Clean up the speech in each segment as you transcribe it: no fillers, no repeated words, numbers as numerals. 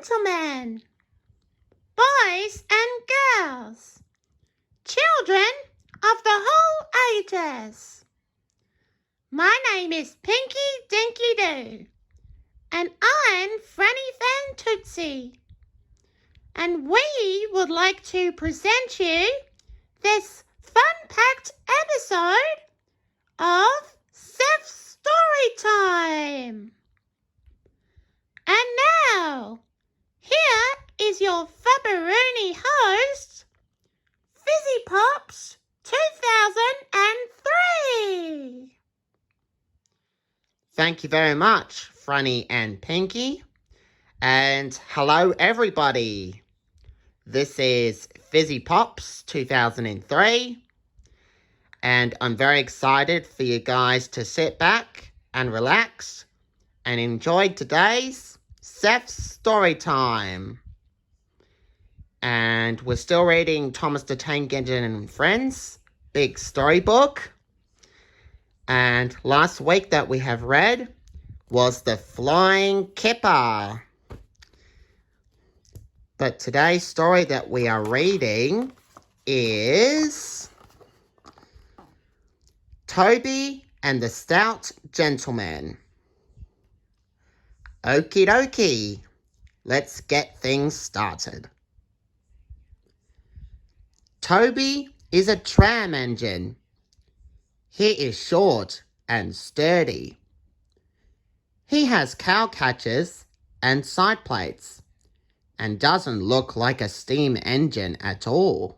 gentlemen, boys and girls, children of the whole ages. My name is Pinky Dinky Doo, and I'm Franny Fan Tootsie, and we would like to present you this fun-packed episode of Seth's Storytime. And now, here is your Fabberoonie host, Fizzy Pops 2003. Thank you very much, Franny and Pinky. And hello, everybody. This is Fizzy Pops 2003. And I'm very excited for you guys to sit back and relax and enjoy today's Seth's Storytime. And we're still reading Thomas the Tank Engine and Friends, big storybook. And last week that we have read was The Flying Kipper. But today's story that we are reading is Toby and the Stout Gentleman. Okie dokie, let's get things started. Toby is a tram engine. He is short and sturdy. He has cow catchers and side plates and doesn't look like a steam engine at all.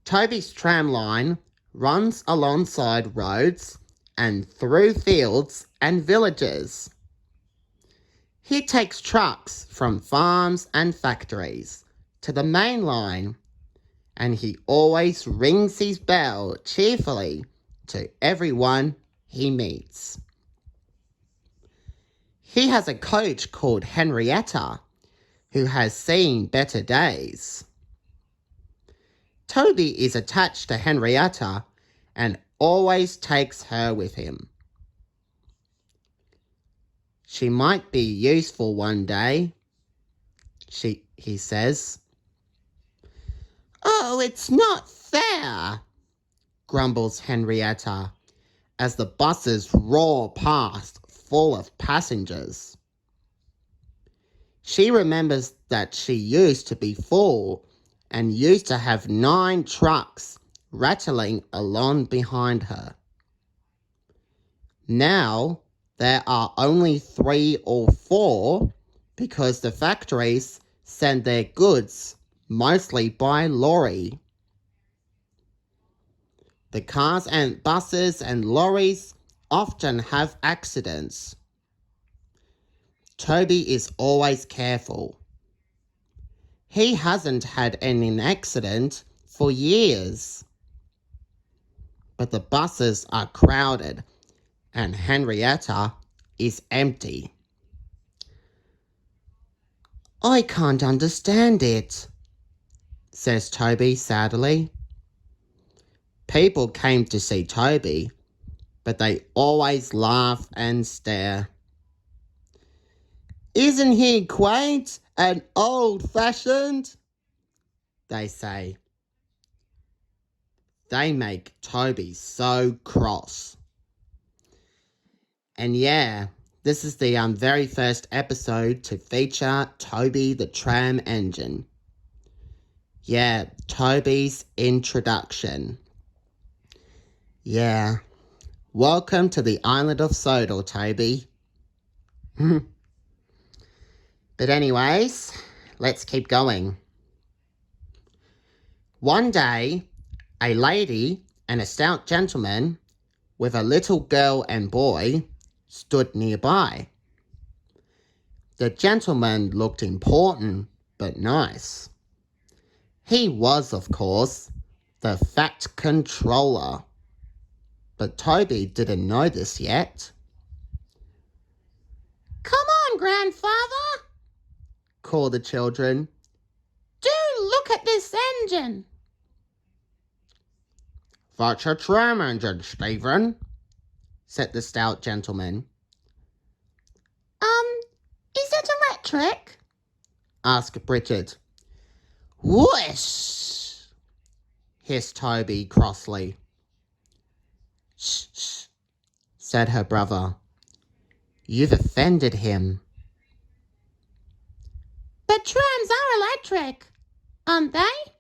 Toby's tram line runs alongside roads and through fields and villages. He takes trucks from farms and factories to the main line, and he always rings his bell cheerfully to everyone he meets. He has a coach called Henrietta, who has seen better days. Toby is attached to Henrietta and always takes her with him. She might be useful one day, he says. Oh, it's not fair, grumbles Henrietta as the buses roar past full of passengers. She remembers that she used to be full and used to have 9 trucks rattling along behind her. Now there are only 3 or 4 because the factories send their goods mostly by lorry. The cars and buses and lorries often have accidents. Toby is always careful. He hasn't had any accident for years. But the buses are crowded and Henrietta is empty. I can't understand it, says Toby sadly. People came to see Toby, but they always laugh and stare. Isn't he quaint and old-fashioned? They say. They make Toby so cross. And yeah, this is the very first episode to feature Toby the Tram Engine. Yeah, Toby's introduction. Yeah, welcome to the island of Sodor, Toby. But anyways, let's keep going. One day, a lady and a stout gentleman with a little girl and boy stood nearby. The gentleman looked important but nice. He was, of course, the Fat Controller. But Toby didn't know this yet. Come on, Grandfather, called the children. Do look at this engine. That's a tram engine, Stephen, said the stout gentleman. Is it a electric? asked Bridget. Whoosh! hissed Toby crossly. Shh, shh, said her brother. You've offended him. But trams are electric, aren't they?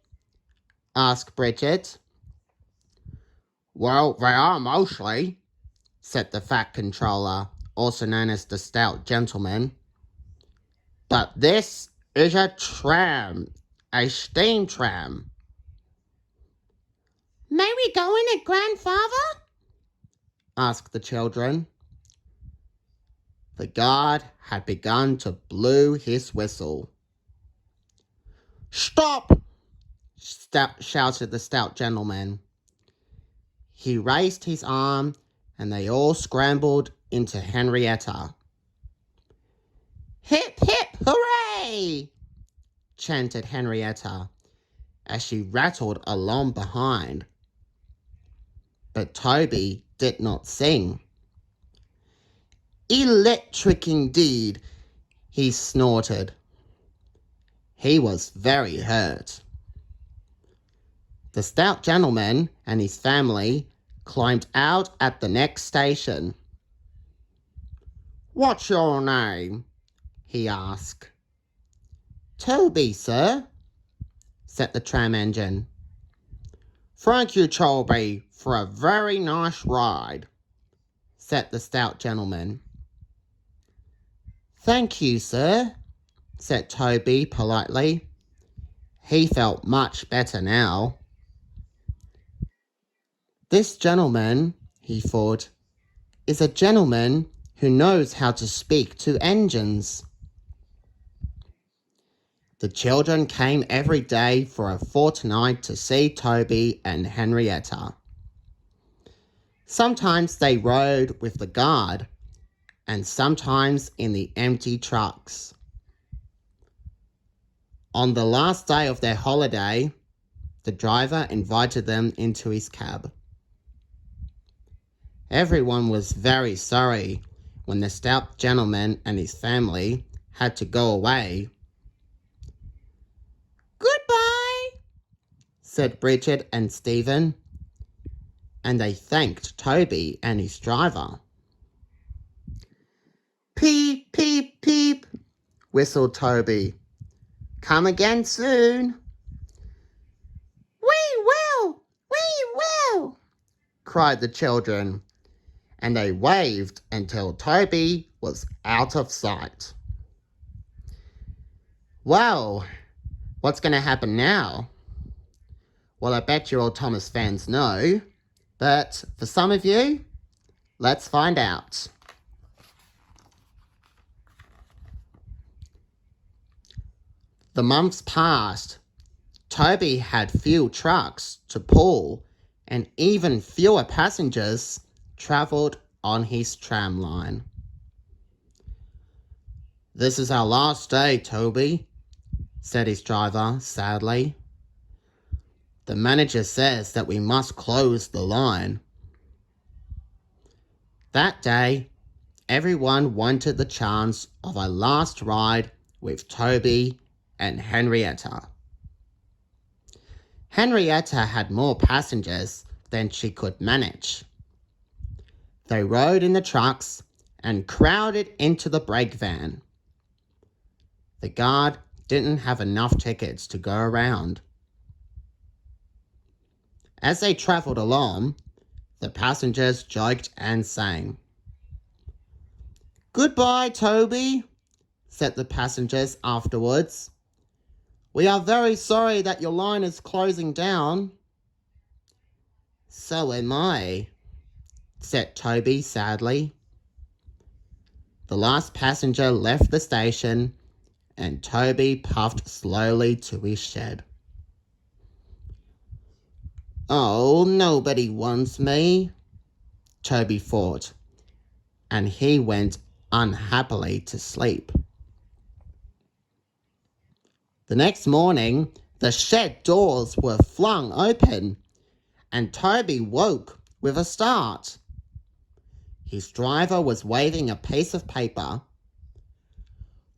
asked Bridget. Well, they are mostly, said the Fat Controller, also known as the Stout Gentleman. But this is a tram, a steam tram. May we go in it, Grandfather? asked the children. The guard had begun to blow his whistle. Stop! Shouted the Stout Gentleman. He raised his arm and they all scrambled into Henrietta. Hip, hip, hooray! chanted Henrietta as she rattled along behind. But Toby did not sing. Electric indeed, he snorted. He was very hurt. The Stout Gentleman and his family climbed out at the next station. What's your name? he asked. Toby, sir, said the tram engine. Thank you, Toby, for a very nice ride, said the Stout Gentleman. Thank you, sir, said Toby politely. He felt much better now. This gentleman, he thought, is a gentleman who knows how to speak to engines. The children came every day for a fortnight to see Toby and Henrietta. Sometimes they rode with the guard, and sometimes in the empty trucks. On the last day of their holiday, the driver invited them into his cab. Everyone was very sorry when the Stout Gentleman and his family had to go away. Goodbye, said Bridget and Stephen, and they thanked Toby and his driver. Peep, peep, peep, whistled Toby. Come again soon. We will, cried the children, and they waved until Toby was out of sight. Well, what's going to happen now? Well, I bet you all Thomas fans know, but for some of you, let's find out. The months passed. Toby had few trucks to pull, and even fewer passengers travelled on his tram line. This is our last day, Toby, said his driver sadly. The manager says that we must close the line. That day, everyone wanted the chance of a last ride with Toby and Henrietta. Henrietta had more passengers than she could manage. They rode in the trucks and crowded into the brake van. The guard didn't have enough tickets to go around. As they travelled along, the passengers joked and sang. Goodbye, Toby, said the passengers afterwards. We are very sorry that your line is closing down. So am I, said Toby sadly. The last passenger left the station and Toby puffed slowly to his shed. Oh, nobody wants me, Toby thought, and he went unhappily to sleep. The next morning, the shed doors were flung open, and Toby woke with a start. His driver was waving a piece of paper.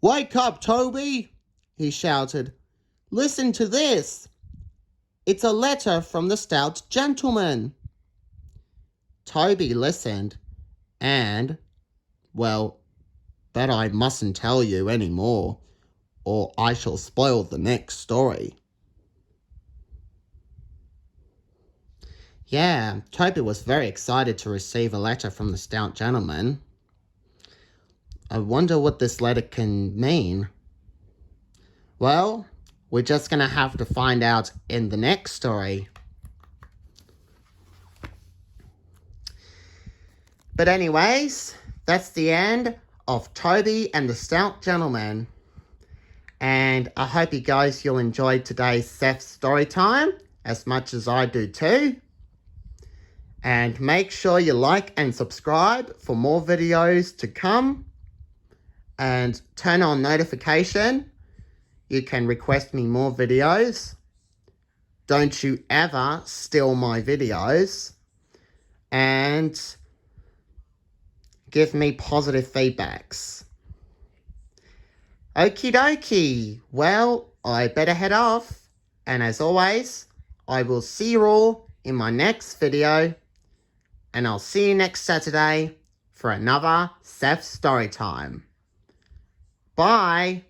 "Wake up, Toby!" he shouted. "Listen to this. It's a letter from the stout gentleman." Toby listened and, well, but I mustn't tell you any more, or I shall spoil the next story. Yeah, Toby was very excited to receive a letter from the stout gentleman. I wonder what this letter can mean. Well, we're just going to have to find out in the next story. But anyways, that's the end of Toby and the Stout Gentleman. And I hope you guys you'll enjoy today's Seth story time as much as I do too. And make sure you like and subscribe for more videos to come. And turn on notification. You can request me more videos. Don't you ever steal my videos. And give me positive feedbacks. Okie dokie. Well, I better head off. And as always, I will see you all in my next video. And I'll see you next Saturday for another Seth Storytime. Bye.